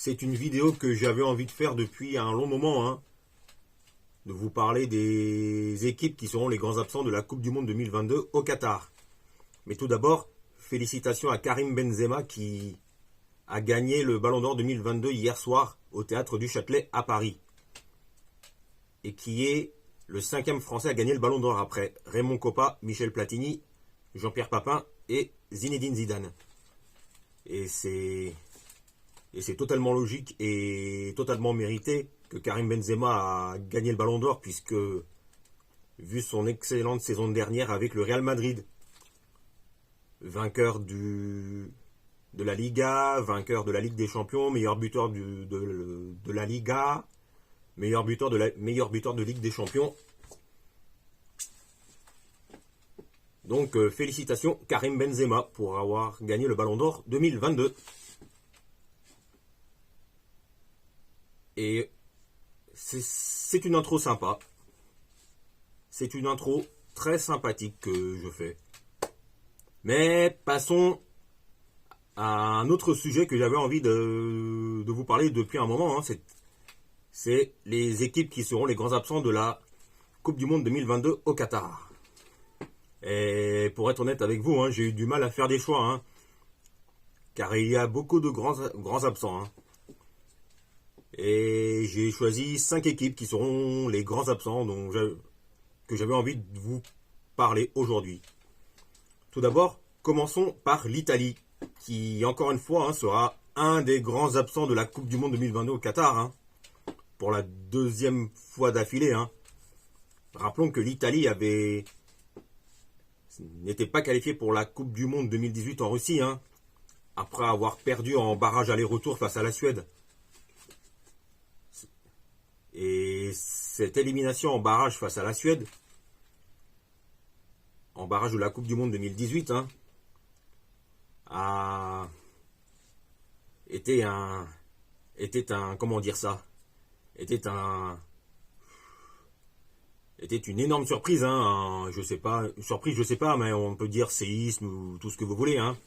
C'est une vidéo que j'avais envie de faire depuis un long moment, hein, de vous parler des équipes qui seront les grands absents de la Coupe du Monde 2022 au Qatar. Mais tout d'abord, félicitations à Karim Benzema qui a gagné le Ballon d'Or 2022 hier soir au Théâtre du Châtelet à Paris. Et qui est le 5e Français à gagner le Ballon d'Or après Raymond Kopa, Michel Platini, Jean-Pierre Papin et Zinedine Zidane. Et c'est totalement logique et totalement mérité que Karim Benzema a gagné le Ballon d'Or, puisque, vu son excellente saison dernière avec le Real Madrid, vainqueur de la Liga, vainqueur de la Ligue des Champions, meilleur buteur de la Liga, meilleur buteur de Ligue des Champions. Donc félicitations Karim Benzema pour avoir gagné le Ballon d'Or 2022. Et c'est une intro sympa. C'est une intro très sympathique que je fais. Mais passons à un autre sujet que j'avais envie de vous parler depuis un moment. Hein. C'est les équipes qui seront les grands absents de la Coupe du Monde 2022 au Qatar. Et pour être honnête avec vous, hein, j'ai eu du mal à faire des choix. Hein, car il y a beaucoup de grands absents. Hein. Et j'ai choisi 5 équipes qui seront les grands absents que j'avais envie de vous parler aujourd'hui. Tout d'abord, commençons par l'Italie, qui encore une fois sera un des grands absents de la Coupe du Monde 2022 au Qatar, hein, pour la 2e fois d'affilée. Hein. Rappelons que l'Italie n'était pas qualifiée pour la Coupe du Monde 2018 en Russie, hein, après avoir perdu en barrage aller-retour face à la Suède. Et cette élimination en barrage face à la Suède, en barrage de la Coupe du Monde 2018, hein, était une énorme surprise, hein, je sais pas, mais on peut dire séisme ou tout ce que vous voulez, hein.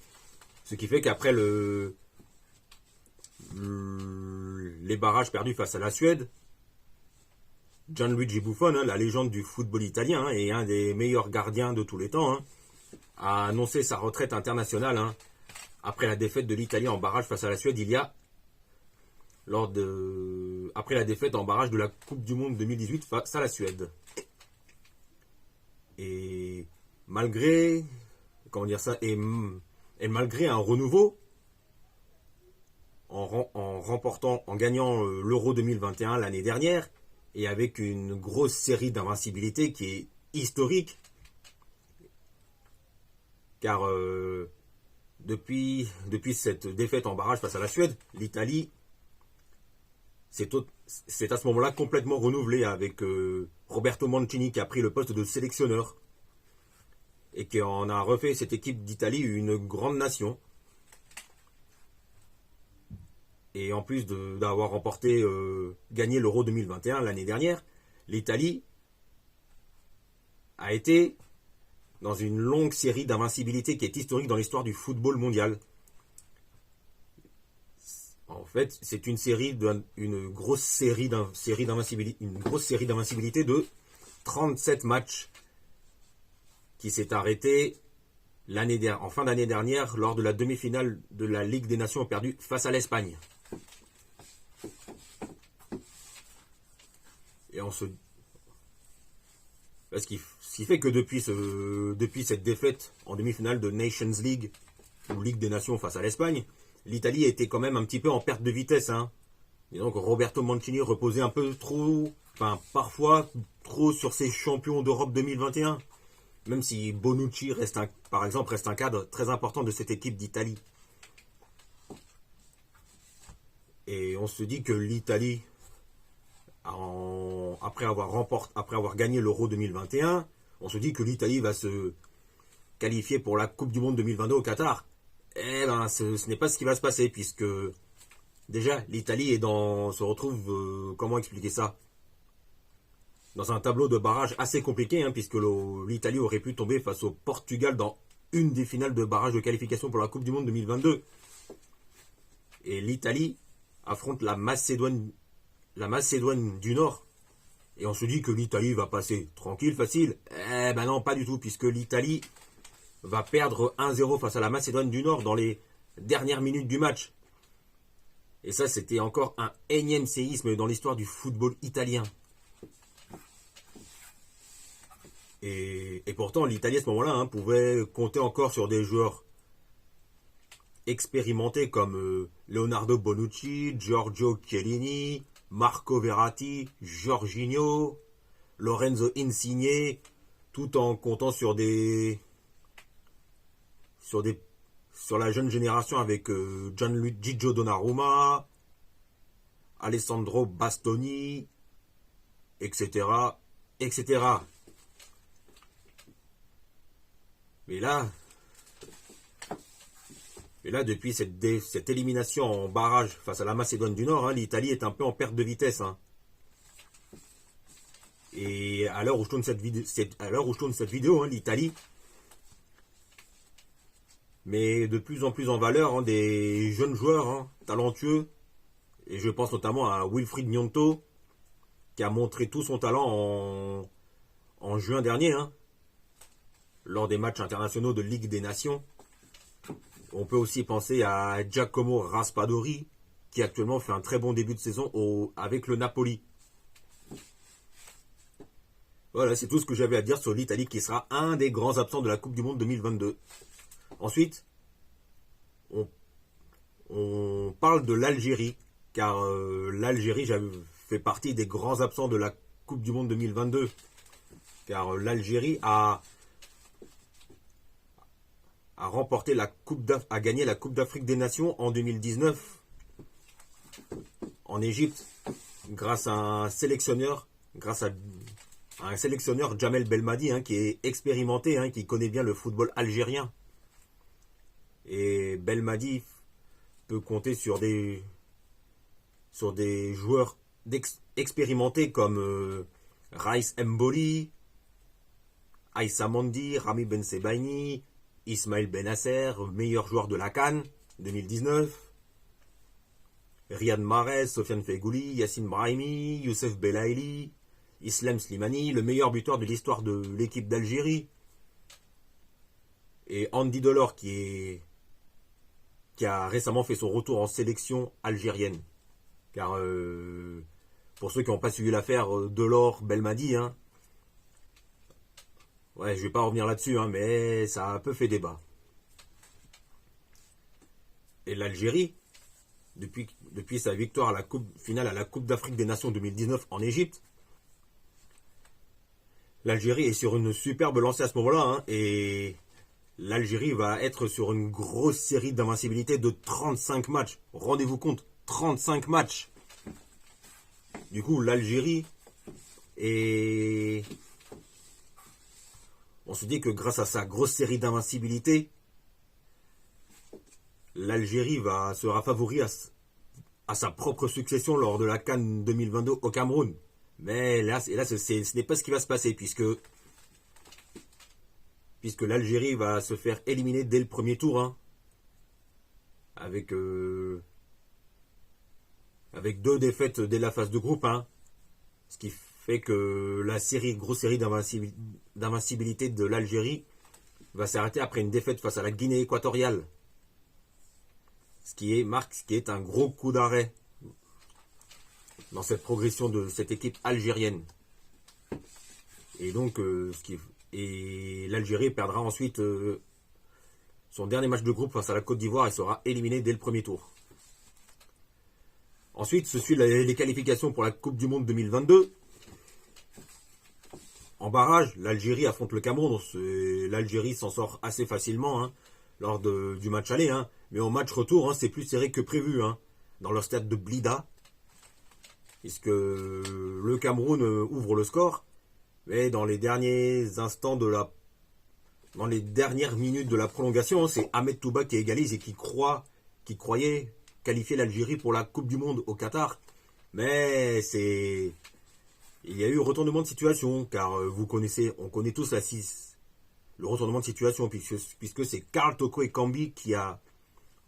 Ce qui fait qu'après les barrages perdus face à la Suède, Gianluigi Buffon, hein, la légende du football italien, hein, et un des meilleurs gardiens de tous les temps, hein, a annoncé sa retraite internationale, hein, après la défaite de l'Italie en barrage face à la Suède après la défaite en barrage de la Coupe du Monde 2018 face à la Suède. Et malgré malgré un renouveau, en gagnant l'Euro 2021 l'année dernière, et avec une grosse série d'invincibilité qui est historique, car depuis cette défaite en barrage face à la Suède, l'Italie c'est à ce moment-là complètement renouvelé, avec Roberto Mancini qui a pris le poste de sélectionneur et qui en a refait cette équipe d'Italie une grande nation. Et en plus d'avoir gagné l'Euro 2021 l'année dernière, l'Italie a été dans une longue série d'invincibilité qui est historique dans l'histoire du football mondial. En fait, c'est une grosse série d'invincibilité de 37 matchs qui s'est arrêtée en fin d'année dernière lors de la demi-finale de la Ligue des Nations perdue face à l'Espagne. Et ce qui fait que depuis cette défaite en demi-finale de Nations League, ou Ligue des Nations face à l'Espagne, l'Italie était quand même un petit peu en perte de vitesse. Hein. Et donc Roberto Mancini reposait un peu trop, parfois trop sur ses champions d'Europe 2021. Même si Bonucci par exemple reste un cadre très important de cette équipe d'Italie. Et on se dit que l'Italie, après avoir gagné l'Euro 2021, on se dit que l'Italie va se qualifier pour la Coupe du Monde 2022 au Qatar. Eh ben, ce n'est pas ce qui va se passer, puisque déjà l'Italie se retrouve, comment expliquer ça, dans un tableau de barrage assez compliqué, hein, puisque l'Italie aurait pu tomber face au Portugal dans une des finales de barrage de qualification pour la Coupe du Monde 2022. Et l'Italie affronte la Macédoine du Nord. Et on se dit que l'Italie va passer tranquille, facile. Eh ben non, pas du tout, puisque l'Italie va perdre 1-0 face à la Macédoine du Nord dans les dernières minutes du match. Et ça, c'était encore un énième séisme dans l'histoire du football italien. Et pourtant, l'Italie à ce moment-là pouvait compter encore sur des joueurs expérimentés comme Leonardo Bonucci, Giorgio Chiellini, Marco Verratti, Jorginho, Lorenzo Insigne, tout en comptant sur la jeune génération avec Gianluigi Donnarumma, Alessandro Bastoni, etc., etc. Mais là, depuis cette élimination en barrage face à la Macédoine du Nord, l'Italie est un peu en perte de vitesse. Et à l'heure où je tourne cette vidéo, l'Italie met de plus en plus en valeur des jeunes joueurs talentueux. Et je pense notamment à Wilfried Gnonto, qui a montré tout son talent en juin dernier, lors des matchs internationaux de Ligue des Nations. On peut aussi penser à Giacomo Raspadori, qui actuellement fait un très bon début de saison avec le Napoli. Voilà, c'est tout ce que j'avais à dire sur l'Italie, qui sera un des grands absents de la Coupe du Monde 2022. Ensuite, on parle de l'Algérie, car l'Algérie fait partie des grands absents de la Coupe du Monde 2022. Car l'Algérie a remporté a gagné la Coupe d'Afrique des Nations en 2019 en Égypte grâce à un sélectionneur, Jamel Belmadi, qui est expérimenté, qui connaît bien le football algérien. Et Belmadi peut compter sur des joueurs expérimentés comme Raïs Mboli, Aïssa Mandi, Rami Ben Sebaini, Ismaël Benasser, meilleur joueur de la CAN 2019, Riyad Mahrez, Sofiane Feghouli, Yassine Brahimi, Youssef Belaïli, Islam Slimani, le meilleur buteur de l'histoire de l'équipe d'Algérie, et Andy Delors qui a récemment fait son retour en sélection algérienne. Car pour ceux qui n'ont pas suivi l'affaire Delors Belmadi, ouais, je vais pas revenir là-dessus, mais ça a un peu fait débat. Et l'Algérie, depuis sa victoire à la finale à la Coupe d'Afrique des Nations 2019 en Égypte, l'Algérie est sur une superbe lancée à ce moment-là, et l'Algérie va être sur une grosse série d'invincibilité de 35 matchs. Rendez-vous compte, 35 matchs. Du coup, l'Algérie est... On se dit que grâce à sa grosse série d'invincibilité, l'Algérie sera favori à sa propre succession lors de la CAN 2022 au Cameroun. Mais là ce n'est pas ce qui va se passer, puisque l'Algérie va se faire éliminer dès le premier tour, avec 2 défaites dès la phase de groupe, ce qui fait que la grosse série d'invincibilité de l'Algérie va s'arrêter après une défaite face à la Guinée équatoriale. Ce qui est un gros coup d'arrêt dans cette progression de cette équipe algérienne. Et donc, l'Algérie perdra ensuite son dernier match de groupe face à la Côte d'Ivoire et sera éliminée dès le premier tour. Ensuite, se suivent les qualifications pour la Coupe du Monde 2022. En barrage, l'Algérie affronte le Cameroun. L'Algérie s'en sort assez facilement lors du match aller. Mais au match retour, c'est plus serré que prévu dans leur stade de Blida. Puisque le Cameroun ouvre le score. Mais dans les derniers instants dans les dernières minutes de la prolongation, c'est Ahmed Touba qui égalise et qui croyait qualifier l'Algérie pour la Coupe du Monde au Qatar. Mais il y a eu retournement de situation, car on connaît tous le retournement de situation, puisque c'est Karl Toko Ekambi qui a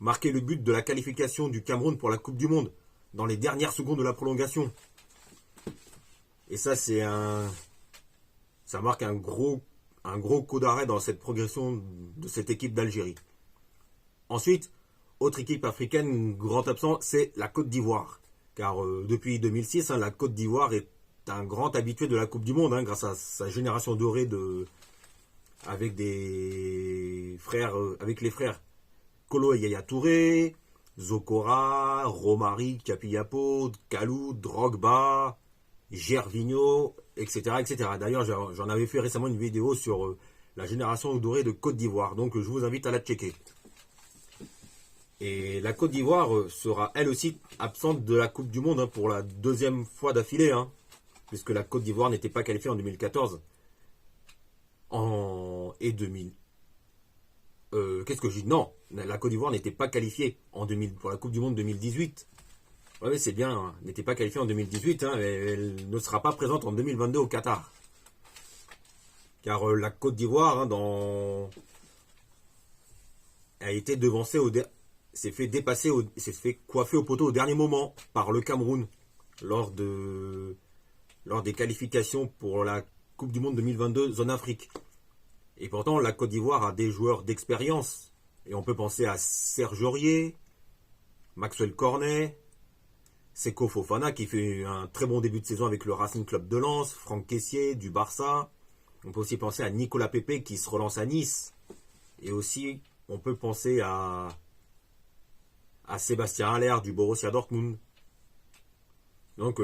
marqué le but de la qualification du Cameroun pour la Coupe du Monde. dans les dernières secondes de la prolongation. Et ça, ça marque un gros coup d'arrêt dans cette progression de cette équipe d'Algérie. Ensuite, autre équipe africaine, grand absent, c'est la Côte d'Ivoire. Car depuis 2006, la Côte d'Ivoire est un grand habitué de la Coupe du Monde, grâce à sa génération dorée avec les frères Kolo et Yaya Touré, Zokora, Romari, Capiapo, Kalou, Drogba, Gervinho, etc. etc. D'ailleurs, j'en avais fait récemment une vidéo sur la génération dorée de Côte d'Ivoire, donc je vous invite à la checker. Et la Côte d'Ivoire sera elle aussi absente de la Coupe du Monde pour la deuxième fois d'affilée, puisque la Côte d'Ivoire n'était pas qualifiée en 2014 et 2000. Qu'est-ce que je dis? Non, la Côte d'Ivoire n'était pas qualifiée pour la Coupe du Monde 2018. Oui, c'est bien, n'était pas qualifiée en 2018, elle ne sera pas présente en 2022 au Qatar. Car la Côte d'Ivoire, a été devancée s'est fait coiffer au poteau au dernier moment par le Cameroun lors des qualifications pour la Coupe du Monde 2022 zone Afrique. Et pourtant, la Côte d'Ivoire a des joueurs d'expérience. Et on peut penser à Serge Aurier, Maxwell Cornet, Seko Fofana qui fait un très bon début de saison avec le Racing Club de Lens, Franck Kessié du Barça. On peut aussi penser à Nicolas Pepe qui se relance à Nice. Et aussi, on peut penser à Sébastien Haller du Borussia Dortmund. Donc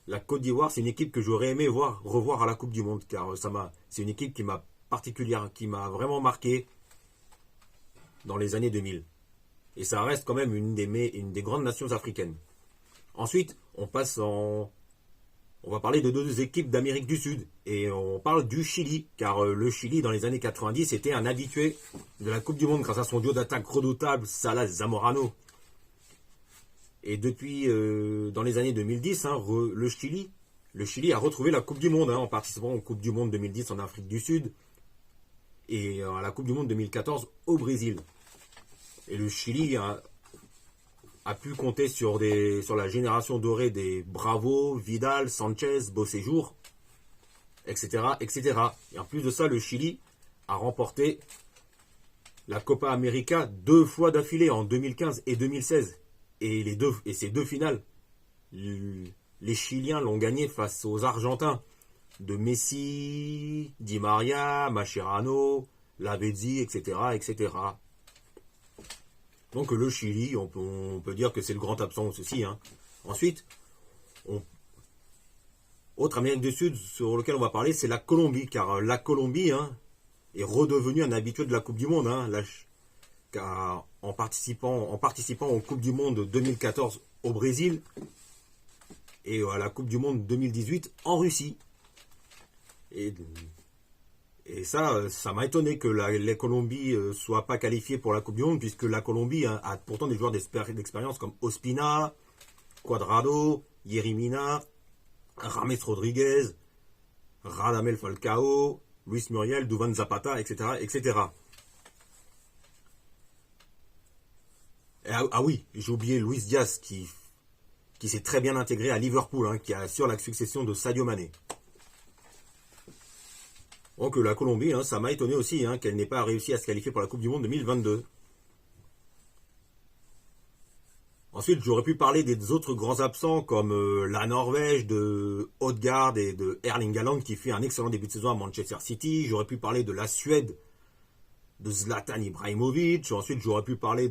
la Côte d'Ivoire, c'est une équipe que j'aurais aimé revoir à la Coupe du Monde, car c'est une équipe qui m'a vraiment marqué dans les années 2000. Et ça reste quand même une des grandes nations africaines. Ensuite, on va parler de deux équipes d'Amérique du Sud. Et on parle du Chili, car le Chili, dans les années 90, était un habitué de la Coupe du Monde grâce à son duo d'attaque redoutable, Salah Zamorano. Et depuis, dans les années 2010, le Chili a retrouvé la Coupe du Monde en participant aux Coupes du Monde 2010 en Afrique du Sud et à la Coupe du Monde 2014 au Brésil. Et le Chili a pu compter sur la génération dorée des Bravo, Vidal, Sanchez, Beauséjour, etc., etc. Et en plus de ça, le Chili a remporté la Copa América 2 fois d'affilée en 2015 et 2016. Et ces deux finales, les Chiliens l'ont gagné face aux Argentins de Messi, Di Maria, Mascherano, Lavezzi, etc., etc. Donc le Chili, on peut dire que c'est le grand absent aussi. Ensuite, autre Amérique du Sud sur lequel on va parler, c'est la Colombie, car la Colombie est redevenue un habitué de la Coupe du Monde. Car en participant aux Coupes du Monde 2014 au Brésil et à la Coupe du Monde 2018 en Russie. Et ça m'a étonné que la Colombie ne soit pas qualifiée pour la Coupe du Monde, puisque la Colombie a pourtant des joueurs d'expérience comme Ospina, Cuadrado, Yerimina, Rames Rodriguez, Radamel Falcao, Luis Muriel, Duvan Zapata, etc., etc. Ah oui, j'ai oublié Luis Diaz qui s'est très bien intégré à Liverpool, qui assure la succession de Sadio Mané. Donc la Colombie, ça m'a étonné aussi qu'elle n'ait pas réussi à se qualifier pour la Coupe du Monde 2022. Ensuite, j'aurais pu parler des autres grands absents comme la Norvège de Odegaard et de Erling Haaland qui fait un excellent début de saison à Manchester City. J'aurais pu parler de la Suède de Zlatan Ibrahimovic. Ensuite, j'aurais pu parler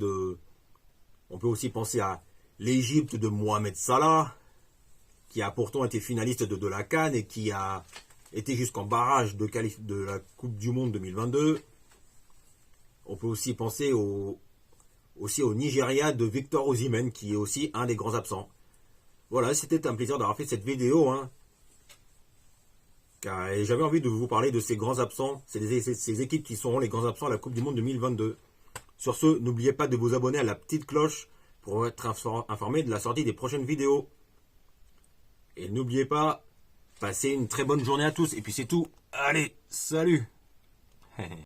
on peut aussi penser à l'Égypte de Mohamed Salah, qui a pourtant été finaliste de la CAN et qui a été jusqu'en barrage de la Coupe du Monde 2022. On peut aussi penser au Nigeria de Victor Osimhen, qui est aussi un des grands absents. Voilà, c'était un plaisir d'avoir fait cette vidéo. Et j'avais envie de vous parler de ces grands absents, ces équipes qui seront les grands absents à la Coupe du Monde 2022. Sur ce, n'oubliez pas de vous abonner à la petite cloche pour être informé de la sortie des prochaines vidéos. Et n'oubliez pas, passez une très bonne journée à tous. Et puis c'est tout. Allez, salut.